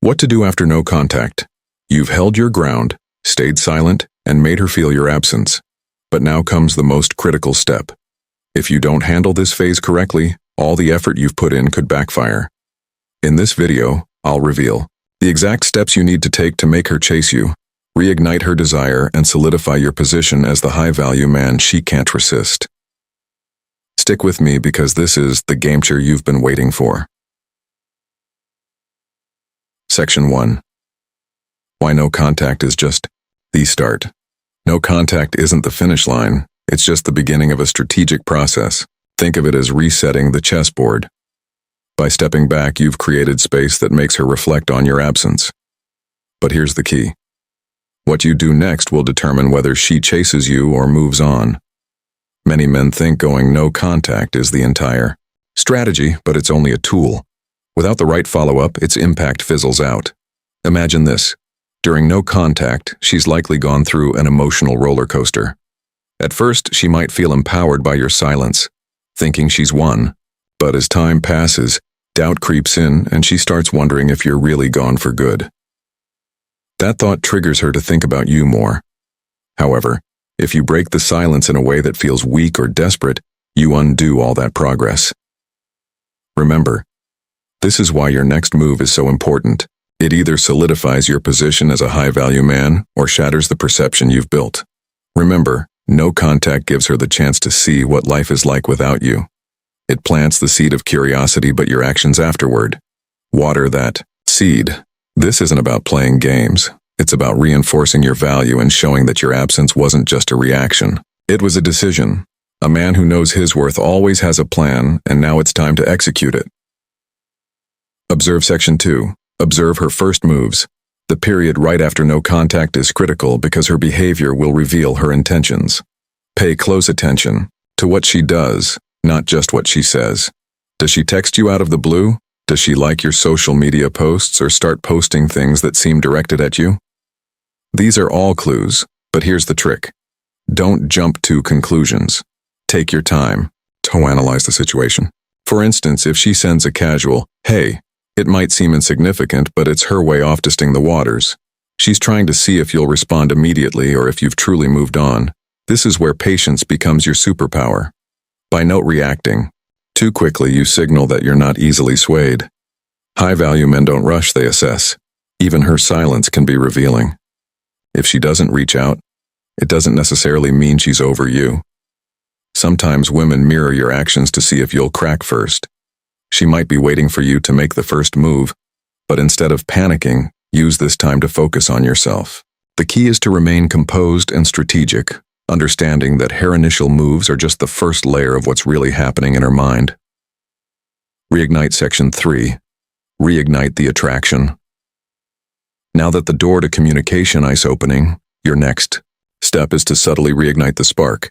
What to do after no contact. You've held your ground, stayed silent, and made her feel your absence. But now comes the most critical step. If you don't handle this phase correctly, all the effort you've put in could backfire. In this video, I'll reveal the exact steps you need to take to make her chase you, reignite her desire, and solidify your position as the high-value man she can't resist. Stick with me because this is the game changer you've been waiting for. Section 1. Why no contact is just the start. No contact isn't the finish line, it's just the beginning of a strategic process. Think of it as resetting the chessboard. By stepping back, you've created space that makes her reflect on your absence. But here's the key. What you do next will determine whether she chases you or moves on. Many men think going no contact is the entire strategy, but it's only a tool. Without the right follow-up, its impact fizzles out. Imagine this. During no contact, she's likely gone through an emotional roller coaster. At first, she might feel empowered by your silence, thinking she's won. But as time passes, doubt creeps in and she starts wondering if you're really gone for good. That thought triggers her to think about you more. However, if you break the silence in a way that feels weak or desperate, you undo all that progress. Remember, this is why your next move is so important. It either solidifies your position as a high-value man or shatters the perception you've built. Remember, no contact gives her the chance to see what life is like without you. It plants the seed of curiosity, but your actions afterward water that seed. This isn't about playing games. It's about reinforcing your value and showing that your absence wasn't just a reaction. It was a decision. A man who knows his worth always has a plan, and now it's time to execute it. Observe Section 2. Observe her first moves. The period right after no contact is critical because her behavior will reveal her intentions. Pay close attention to what she does, not just what she says. Does she text you out of the blue? Does she like your social media posts or start posting things that seem directed at you? These are all clues, but here's the trick. Don't jump to conclusions. Take your time to analyze the situation. For instance, if she sends a casual, "Hey," it might seem insignificant, but it's her way off to sting the waters. She's trying to see if you'll respond immediately or if you've truly moved on. This is where patience becomes your superpower. By not reacting too quickly, you signal that you're not easily swayed. High-value men don't rush, they assess. Even her silence can be revealing. If she doesn't reach out, it doesn't necessarily mean she's over you. Sometimes women mirror your actions to see if you'll crack first. She might be waiting for you to make the first move, but instead of panicking, use this time to focus on yourself. The key is to remain composed and strategic, understanding that her initial moves are just the first layer of what's really happening in her mind. Reignite Section 3. Reignite the attraction. Now that the door to communication is opening, your next step is to subtly reignite the spark.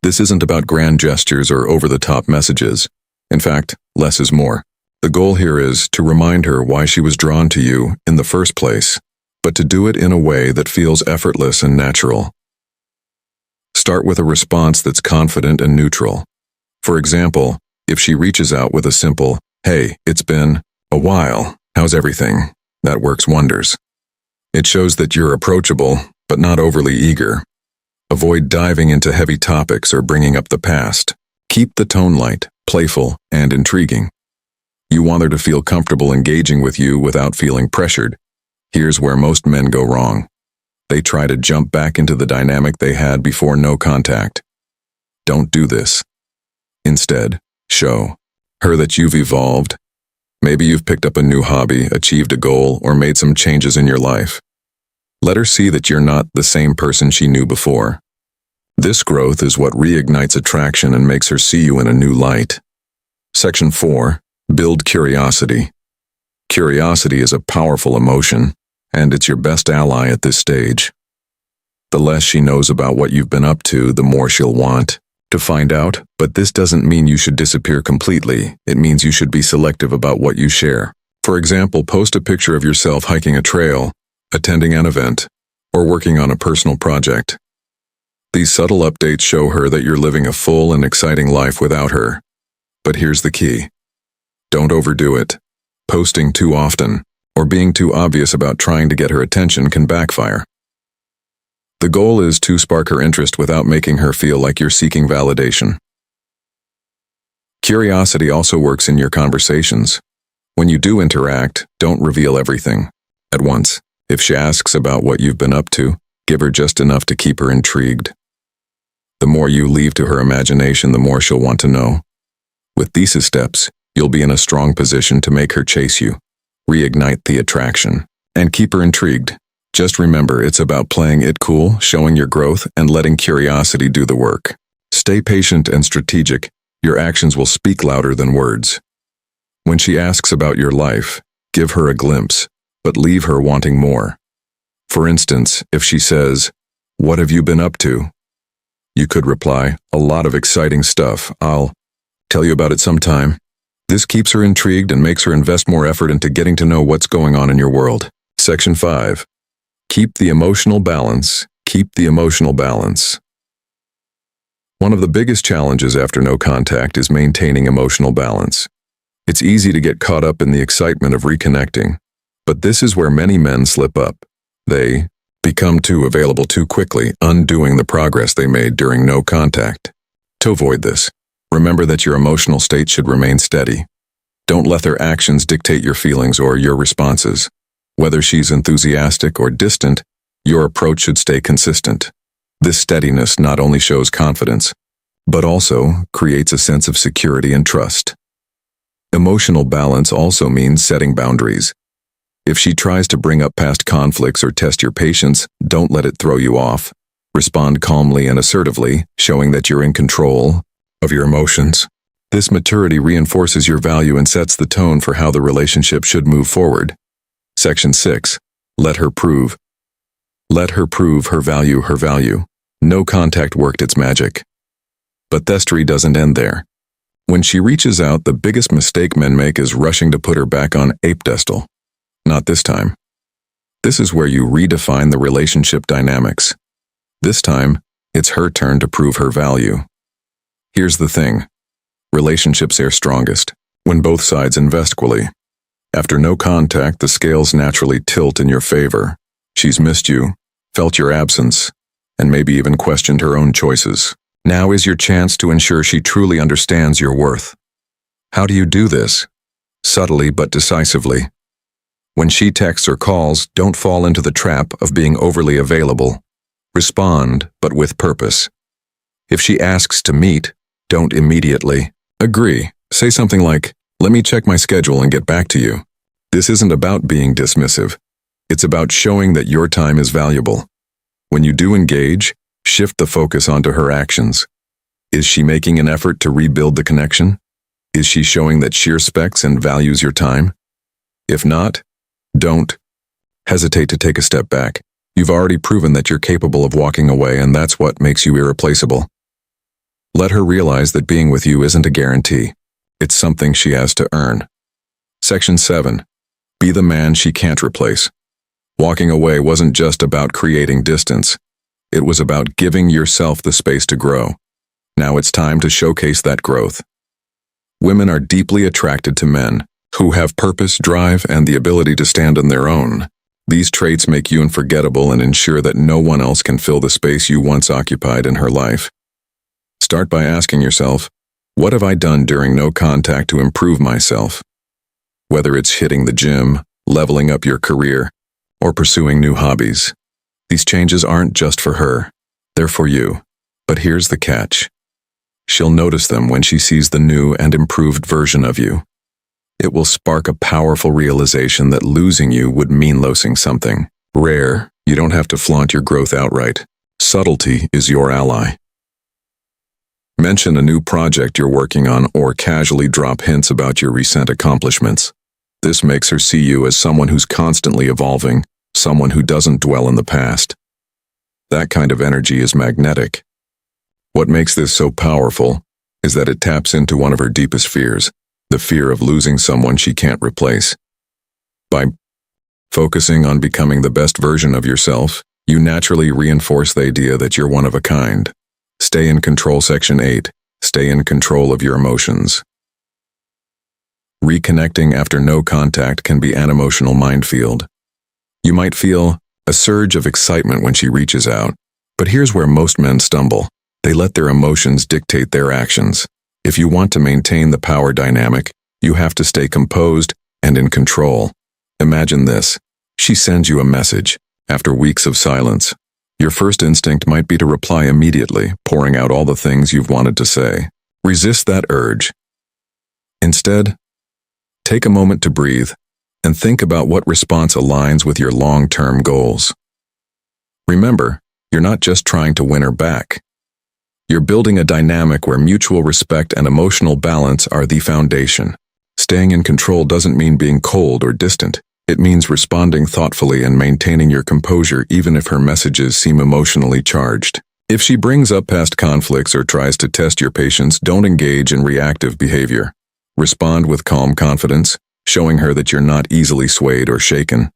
This isn't about grand gestures or over-the-top messages. In fact, less is more. The goal here is to remind her why she was drawn to you in the first place, but to do it in a way that feels effortless and natural. Start with a response that's confident and neutral. For example, if she reaches out with a simple, "Hey, it's been a while, how's everything?" that works wonders. It shows that you're approachable, but not overly eager. Avoid diving into heavy topics or bringing up the past. Keep the tone light, playful, and intriguing. You want her to feel comfortable engaging with you without feeling pressured. Here's where most men go wrong. They try to jump back into the dynamic they had before no contact. Don't do this. Instead, show her that you've evolved. Maybe you've picked up a new hobby, achieved a goal, or made some changes in your life. Let her see that you're not the same person she knew before. This growth is what reignites attraction and makes her see you in a new light. Section 4. Build curiosity. Curiosity is a powerful emotion, and it's your best ally at this stage. The less she knows about what you've been up to, the more she'll want to find out, but this doesn't mean you should disappear completely. It means you should be selective about what you share. For example, post a picture of yourself hiking a trail, attending an event, or working on a personal project. These subtle updates show her that you're living a full and exciting life without her. But here's the key. Don't overdo it. Posting too often, or being too obvious about trying to get her attention can backfire. The goal is to spark her interest without making her feel like you're seeking validation. Curiosity also works in your conversations. When you do interact, don't reveal everything at once. If she asks about what you've been up to, give her just enough to keep her intrigued. The more you leave to her imagination, the more she'll want to know. With these steps, you'll be in a strong position to make her chase you, reignite the attraction, and keep her intrigued. Just remember, it's about playing it cool, showing your growth, and letting curiosity do the work. Stay patient and strategic. Your actions will speak louder than words. When she asks about your life, give her a glimpse, but leave her wanting more. For instance, if she says, "What have you been up to?" you could reply, "A lot of exciting stuff. I'll tell you about it sometime." This keeps her intrigued and makes her invest more effort into getting to know what's going on in your world. Section 5. Keep the emotional balance. Keep the emotional balance. One of the biggest challenges after no contact is maintaining emotional balance. It's easy to get caught up in the excitement of reconnecting, but this is where many men slip up. They become too available too quickly, undoing the progress they made during no contact. To avoid this, remember that your emotional state should remain steady. Don't let their actions dictate your feelings or your responses. Whether she's enthusiastic or distant, your approach should stay consistent. This steadiness not only shows confidence, but also creates a sense of security and trust. Emotional balance also means setting boundaries. If she tries to bring up past conflicts or test your patience, don't let it throw you off. Respond calmly and assertively, showing that you're in control of your emotions. This maturity reinforces your value and sets the tone for how the relationship should move forward. Section 6. Let her prove. Let her prove her value, her value. No contact worked its magic. But the story doesn't end there. When she reaches out, the biggest mistake men make is rushing to put her back on a pedestal. Not this time. This is where you redefine the relationship dynamics. This time, it's her turn to prove her value. Here's the thing. Relationships are strongest when both sides invest equally. After no contact, the scales naturally tilt in your favor. She's missed you, felt your absence, and maybe even questioned her own choices. Now is your chance to ensure she truly understands your worth. How do you do this? Subtly but decisively. When she texts or calls, don't fall into the trap of being overly available. Respond, but with purpose. If she asks to meet, don't immediately agree. Say something like, "Let me check my schedule and get back to you." This isn't about being dismissive. It's about showing that your time is valuable. When you do engage, shift the focus onto her actions. Is she making an effort to rebuild the connection? Is she showing that she respects and values your time? If not, don't hesitate to take a step back. You've already proven that you're capable of walking away, and that's what makes you irreplaceable. Let her realize that being with you isn't a guarantee. It's something she has to earn. Section 7. Be the man she can't replace. Walking away wasn't just about creating distance. It was about giving yourself the space to grow. Now it's time to showcase that growth. Women are deeply attracted to men who have purpose, drive, and the ability to stand on their own. These traits make you unforgettable and ensure that no one else can fill the space you once occupied in her life. Start by asking yourself, what have I done during no contact to improve myself? Whether it's hitting the gym, leveling up your career, or pursuing new hobbies. These changes aren't just for her, they're for you. But here's the catch. She'll notice them when she sees the new and improved version of you. It will spark a powerful realization that losing you would mean losing something rare. You don't have to flaunt your growth outright. Subtlety is your ally. Mention a new project you're working on or casually drop hints about your recent accomplishments. This makes her see you as someone who's constantly evolving, someone who doesn't dwell in the past. That kind of energy is magnetic. What makes this so powerful is that it taps into one of her deepest fears, the fear of losing someone she can't replace. By focusing on becoming the best version of yourself, you naturally reinforce the idea that you're one of a kind. Stay in control. Section 8. Stay in control of your emotions. Reconnecting after no contact can be an emotional minefield. You might feel a surge of excitement when she reaches out, but here's where most men stumble. They let their emotions dictate their actions. If you want to maintain the power dynamic, you have to stay composed and in control. Imagine this. She sends you a message. After weeks of silence, your first instinct might be to reply immediately, pouring out all the things you've wanted to say. Resist that urge. Instead, take a moment to breathe and think about what response aligns with your long-term goals. Remember, you're not just trying to win her back. You're building a dynamic where mutual respect and emotional balance are the foundation. Staying in control doesn't mean being cold or distant. It means responding thoughtfully and maintaining your composure even if her messages seem emotionally charged. If she brings up past conflicts or tries to test your patience, don't engage in reactive behavior. Respond with calm confidence, showing her that you're not easily swayed or shaken.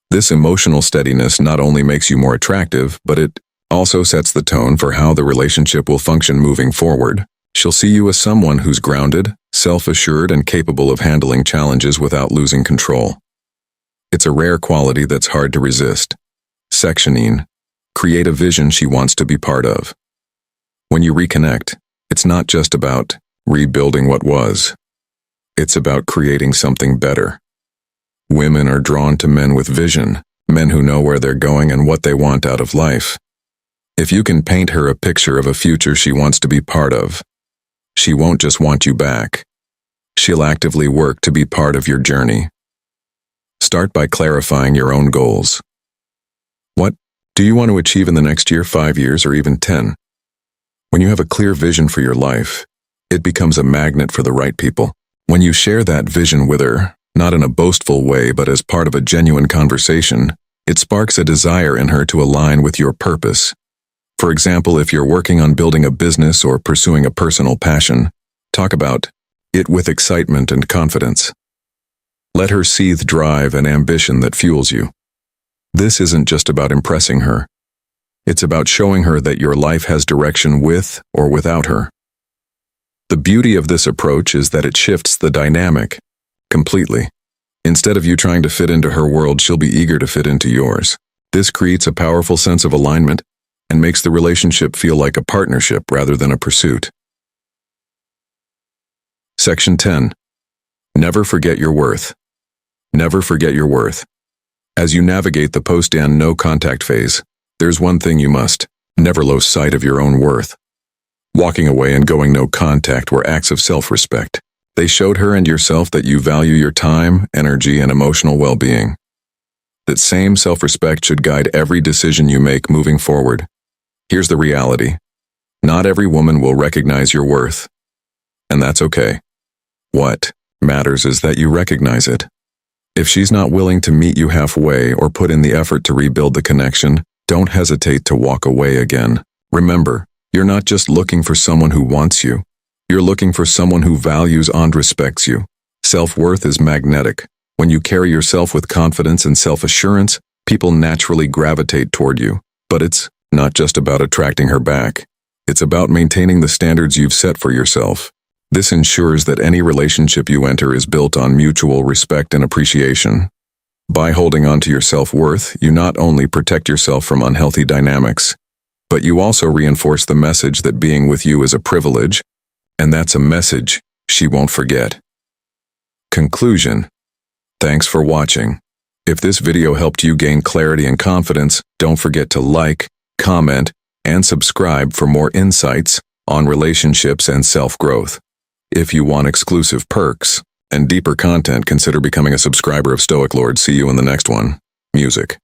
This emotional steadiness not only makes you more attractive, but it also sets the tone for how the relationship will function moving forward. She'll see you as someone who's grounded, self-assured, and capable of handling challenges without losing control. It's a rare quality that's hard to resist. Sectioning. Create a vision she wants to be part of. When you reconnect, it's not just about rebuilding what was. It's about creating something better. Women are drawn to men with vision, men who know where they're going and what they want out of life. If you can paint her a picture of a future she wants to be part of, she won't just want you back. She'll actively work to be part of your journey. Start by clarifying your own goals. What do you want to achieve in the next year, 5 years, or even 10? When you have a clear vision for your life, it becomes a magnet for the right people. When you share that vision with her, not in a boastful way but as part of a genuine conversation, it sparks a desire in her to align with your purpose. For example, if you're working on building a business or pursuing a personal passion, talk about it with excitement and confidence. Let her see the drive and ambition that fuels you. This isn't just about impressing her. It's about showing her that your life has direction with or without her. The beauty of this approach is that it shifts the dynamic completely. Instead of you trying to fit into her world, she'll be eager to fit into yours. This creates a powerful sense of alignment and makes the relationship feel like a partnership rather than a pursuit. Section 10. Never forget your worth. Never forget your worth. As you navigate the post and no contact phase, there's one thing you must never lose sight of: your own worth. Walking away and going no contact were acts of self-respect. They showed her and yourself that you value your time, energy, and emotional well-being. That same self-respect should guide every decision you make moving forward. Here's the reality. Not every woman will recognize your worth, and that's okay. What matters is that you recognize it. If she's not willing to meet you halfway or put in the effort to rebuild the connection, don't hesitate to walk away again. Remember, you're not just looking for someone who wants you. You're looking for someone who values and respects you. Self-worth is magnetic. When you carry yourself with confidence and self-assurance, people naturally gravitate toward you. But it's not just about attracting her back. It's about maintaining the standards you've set for yourself. This ensures that any relationship you enter is built on mutual respect and appreciation. By holding on to your self-worth, you not only protect yourself from unhealthy dynamics, but you also reinforce the message that being with you is a privilege, and that's a message she won't forget. Conclusion. Thanks for watching. If this video helped you gain clarity and confidence, don't forget to like, comment, and subscribe for more insights on relationships and self-growth. If you want exclusive perks and deeper content, consider becoming a subscriber of Stoic Lord. See you in the next one. Music.